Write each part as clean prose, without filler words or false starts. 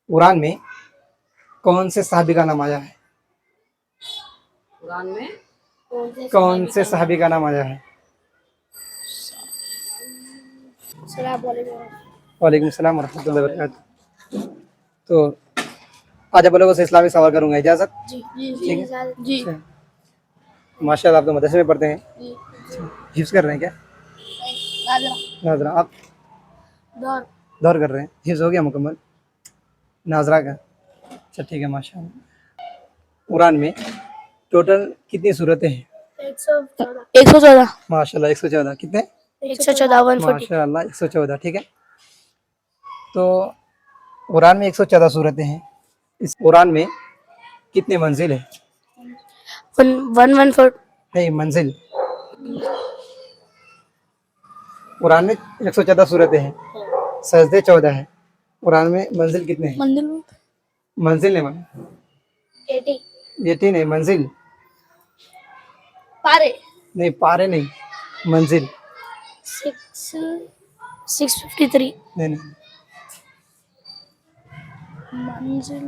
कुरान में कौन से सहाबी का नाम आया है? कुरान में कौन से सहाबी का नाम आया है? वालेकुम सलाम वरहमतुल्लाहि वबरकातुहू। तो आज आप लोगों से इस्लामिक सवाल करूंगा, इजाजत? जी ठीक है। जी अच्छा। माशाल्लाह, आप तो मदरसे में पढ़ते हैं। हिफ्ज़ कर रहे हैं क्या? नाजरा आप दौर दौर कर रहे हैं? हिफ्ज़ हो गया मुकम्मल नाजरा का? अच्छा ठीक है, माशाल्लाह। कुरान में टोटल कितनी सूरतें हैं? 114 माशाल्लाह 114। कितने? 114 140 माशाल्लाह 114। ठीक है। तो कुरान में 114 सूरतें हैं। इस कुरान में कितने मंजिल है? 114 नहीं, मंजिल। कुरान में 114 सूरतें हैं, सजदे 14 है। कुरान में मंजिल कितने हैं? मंजिल नहीं माने, 80 80 नहीं, मंजिल पारे नहीं, पारे नहीं, मंजिल। 653 नहीं नहीं, मंजिल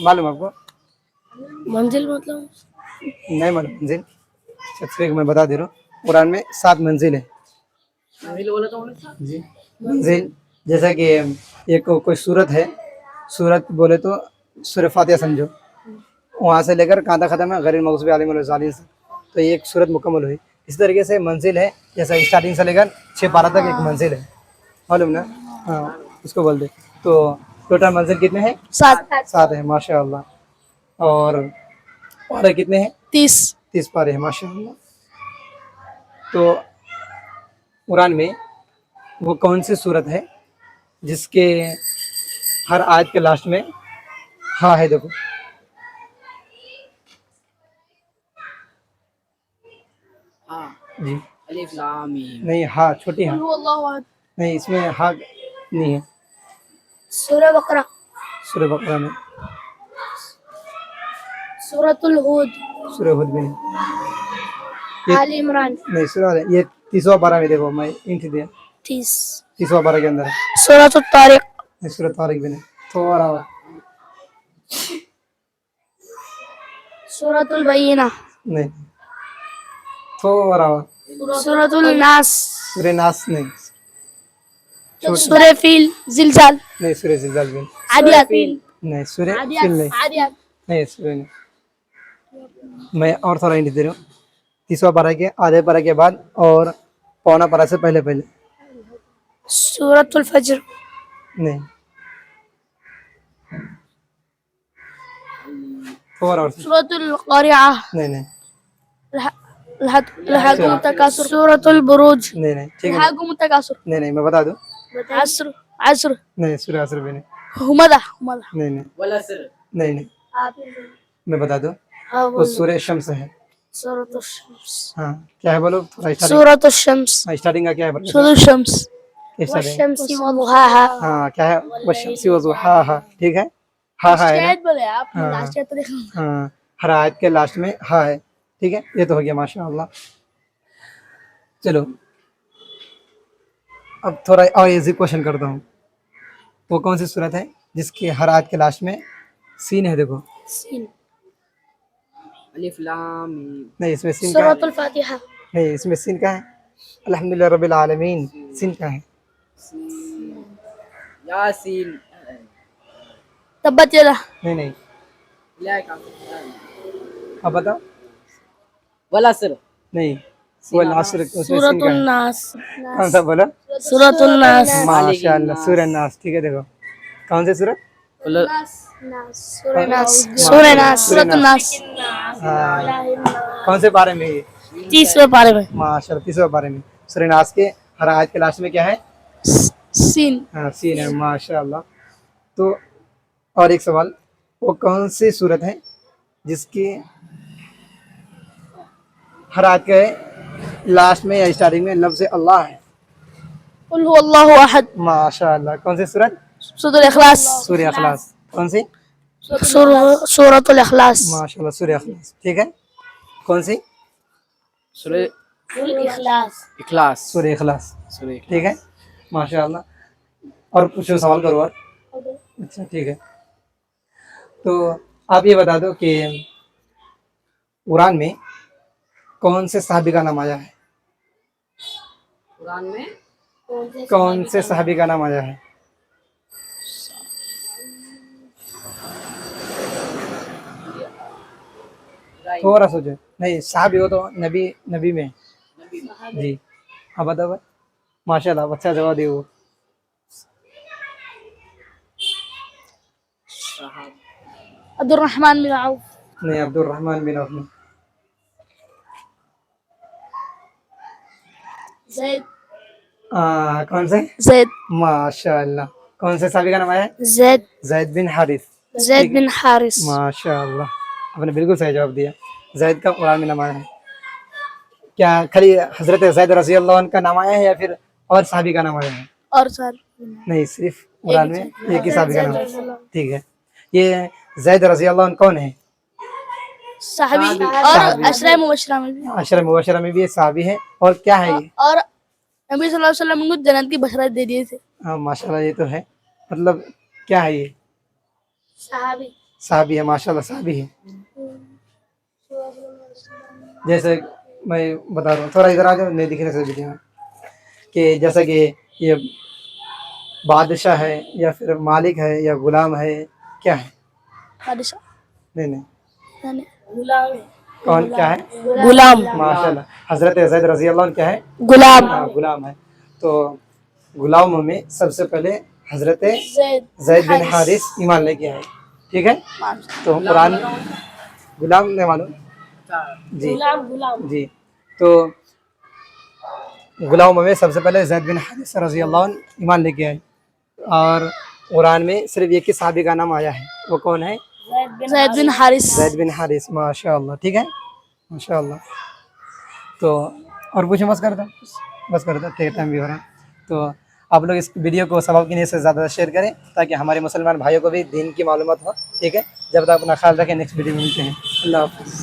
मालूम आपको? मंजिल मतलब नहीं मालूम मंजिल? अच्छा, मैं बता दे रहा हूँ। कुरान में 7 मंजिल है। बोला तो उन्होंने। जी, मंजिल जैसा कि एक कोई सूरत है, सूरत बोले तो सूरह फातिहा समझो, वहाँ से लेकर कहाँ तक ख़त्म है, गैरिल मग़ज़ूबी अलैहिम वलद्दालिन से, तो ये एक सूरत मुकम्मल हुई। इस तरीके से मंजिल है, जैसा स्टार्टिंग से लेकर 6 पारा तक एक मंजिल है, मालूम ना? हाँ, उसको बोल दे। तो टोटल मंजिल कितने हैं? 7 है, माशाअल्लाह। और पारे कितने हैं? 30 पारे हैं, माशाअल्लाह। तो कुरान में वो कौन सी सूरत है जिसके हर आयत के लास्ट में हाँ है? देखो, हाँ जी, अलिफ लाम मीम। नहीं, हाँ छोटी हाँ नहीं, इसमें हाँ नहीं है। सूरह बकरा सूरह बकरा में, सूरतुल हुद सूरह हुद में नहीं, आल इमरान नहीं सूरह, ये 30वां पारा में देखो, मैं इंट दिया 30वां पारा के अंदर है। सूरतुल तारिक नहीं, सूरह तारिक भी नहीं, थोड़ा और। सूरतुल बय्यिना नहीं, थोड़ा और। सूरतुल नास सूरह नास नहीं, सूरह फील जिलजाल नहीं सूरह जिलजाल भी नहीं, आदियात नहीं सूरह फिल नहीं, नहीं सूरह नहीं। मैं और थोड़ा इंट दे रहा हूँ। 30वां पारा के आधे पारा के बाद और पौना पारा से पहले पहले। सूरतुल फज्र नहीं, थोड़ा और। सूरतुल क़ारिआ नहीं नहीं, लहाकुम तकासुर सूरतुल बुरूज नहीं नहीं, ठीक है। लहाकुम तकासुर नहीं नहीं, मैं बता दूं। अस्र अस्र नहीं, सूरह असर भी नहीं। हुमदा नहीं नहीं, वला सर नहीं नहीं, मैं बता दूं। हाँ वो सूरह शम्स है। सूरतुल शम्स हाँ, क्या है बोलो थोड़ा स्टार्टिंग। सूरतुल शम्स स्टार्टिंग का क्या है? सूरतुल शम्स स्टार्टिंग वशम्सी वदुहाहा हाँ, क्या है? वशम्सी वज़ुहाहा। ठीक है, हाँ हाँ है ना? बोले आप हाँ। लास्ट ईयर तो देखा हाँ, हर आयत के लास्ट में हाँ है। ठीक है, ये तो हो गया, माशाअल्लाह। चलो, अब थोड़ा और इजी क्वेश्चन करता हूँ। वो कौन सी सूरत है जिसके हर आयत के लास्ट में सीन है? देखो, सीन अलिफ लाम मीम। नहीं इसमें सीन का है? सूरतुल फातिहा नहीं, इसमें सीन का है? अल्हम्दुलिल्लाह रब्बिल आलमीन, सीन का है? यासीन। तब्बत यदा नहीं नहीं, या का अब बताओ। वला सर नहीं, वो नासर, उसमें सीन का सूरतुल है। नास कौन सा बोला? सूरतुल नास माशाअल्लाह, सूरह नास। ठीक है, देखो कौन सी सूरत? सूरह नास सूरह नास सूरह सूरतुल नास हाँ, कौन से बारे में ये? 30वें पारे में माशाअल्लाह, 30वें बारे में। सूरह नास के हर आयत के लास्ट में क्या है? सीन हाँ, सीन है, माशाअल्लाह। तो और एक सवाल, वो कौन सी सूरत है जिसकी हर आयत के लास्ट में या स्टार्टिंग में लफ्ज़ अल्लाह है? कुल हुवल्लाहु अहद माशाअल्लाह। कौन सी सूरत? सूरतुल इखलास सूरह इखलास। कौन सी? सूरतुल इखलास माशाअल्लाह, सूरह इखलास। ठीक है, कौन सी? सूरह इखलास इखलास। सूरह इखलास। सूरह ठीक है, माशाअल्लाह। और पूछो, सवाल करो और। अच्छा ठीक है। तो आप ये बता दो कि कुरान में कौन से सहाबी का नाम आया है? कुरान में कौन से सहाबी का नाम आया है? इब्राहिम थोड़ा सोचो। नहीं, सहाबी हो तो नबी, नबी में। नबी जी हाँ बताओ भाई। माशाल्लाह, अच्छा जवाब दिए वो। साहब अब्दुल रहमान बिन औफ। नहीं, अब्दुल रहमान बिन औफ नहीं। जैद कौन से? जैद माशाल्लाह। कौन से सहाबी का नाम आया है? जैद जैद बिन हारिस। जैद बिन हारिस। माशाल्लाह, आपने बिल्कुल सही जवाब दिया। जैद का कुरान में नाम आया है। क्या खाली हजरत जैद रजी अल्लाह अन्हु का नाम आया है या फिर और सहाबी का नाम आया है? और सर नहीं, सिर्फ कुरान में एक ही सहाबी का नाम। ठीक है। ये जैद रजी अल्लाह अन्हु कौन है? साहबी साहबी। और अशरा मुबशरा में भी। अशरा मुबशरा में भी ये सहाबी है। और क्या है ये? और नबी सल्लल्लाहु अलैहि वसल्लम को जन्नत की बशरत दे दिए थे। हाँ माशाल्लाह, ये तो है। मतलब क्या है ये? साहबी। सहाबी है, माशाल्लाह सहाबी है। जैसे मैं बता रहा हूँ, थोड़ा इधर आ जाओ, नहीं दिख रहा है वीडियो में, कि जैसा कि ये बादशाह है या फिर मालिक है या गुलाम है, क्या है? बादशाह नहीं नहीं, यानी गुलाम। कौन क्या है? गुलाम। माशाल्लाह, हजरत जैद रजी अल्लाह अन्हु क्या है? गुलाम। हाँ, गुलाम है। तो गुलामों में सबसे पहले हजरत जैद जैद बिन हारिस ईमान लेके आए। ठीक है। तो कुरान गुलाम ने मालूम जी गुलाम। जी। तो गुलामों में सबसे पहले जैद बिन हारिस रजी अल्लाह अन्हु ईमान लेके आए। और कुरान में सिर्फ एक ही सहाबी का नाम आया है, वो कौन है? जैद बिन हारिस। जैद बिन हारिस। माशाल्लाह, ठीक है, माशाल्लाह। तो और कुछ बस कर दो, बस कर दो, ठीक है, टाइम भी हो रहा है। तो आप लोग इस वीडियो को सवाब की नीयत से ज़्यादा शेयर करें ताकि हमारे मुसलमान भाइयों को भी दीन की मालूमात हो। ठीक है। जब तक अपना ख्याल रखें, नेक्स्ट वीडियो में मिलते हैं। अल्लाह हाफ़िज़।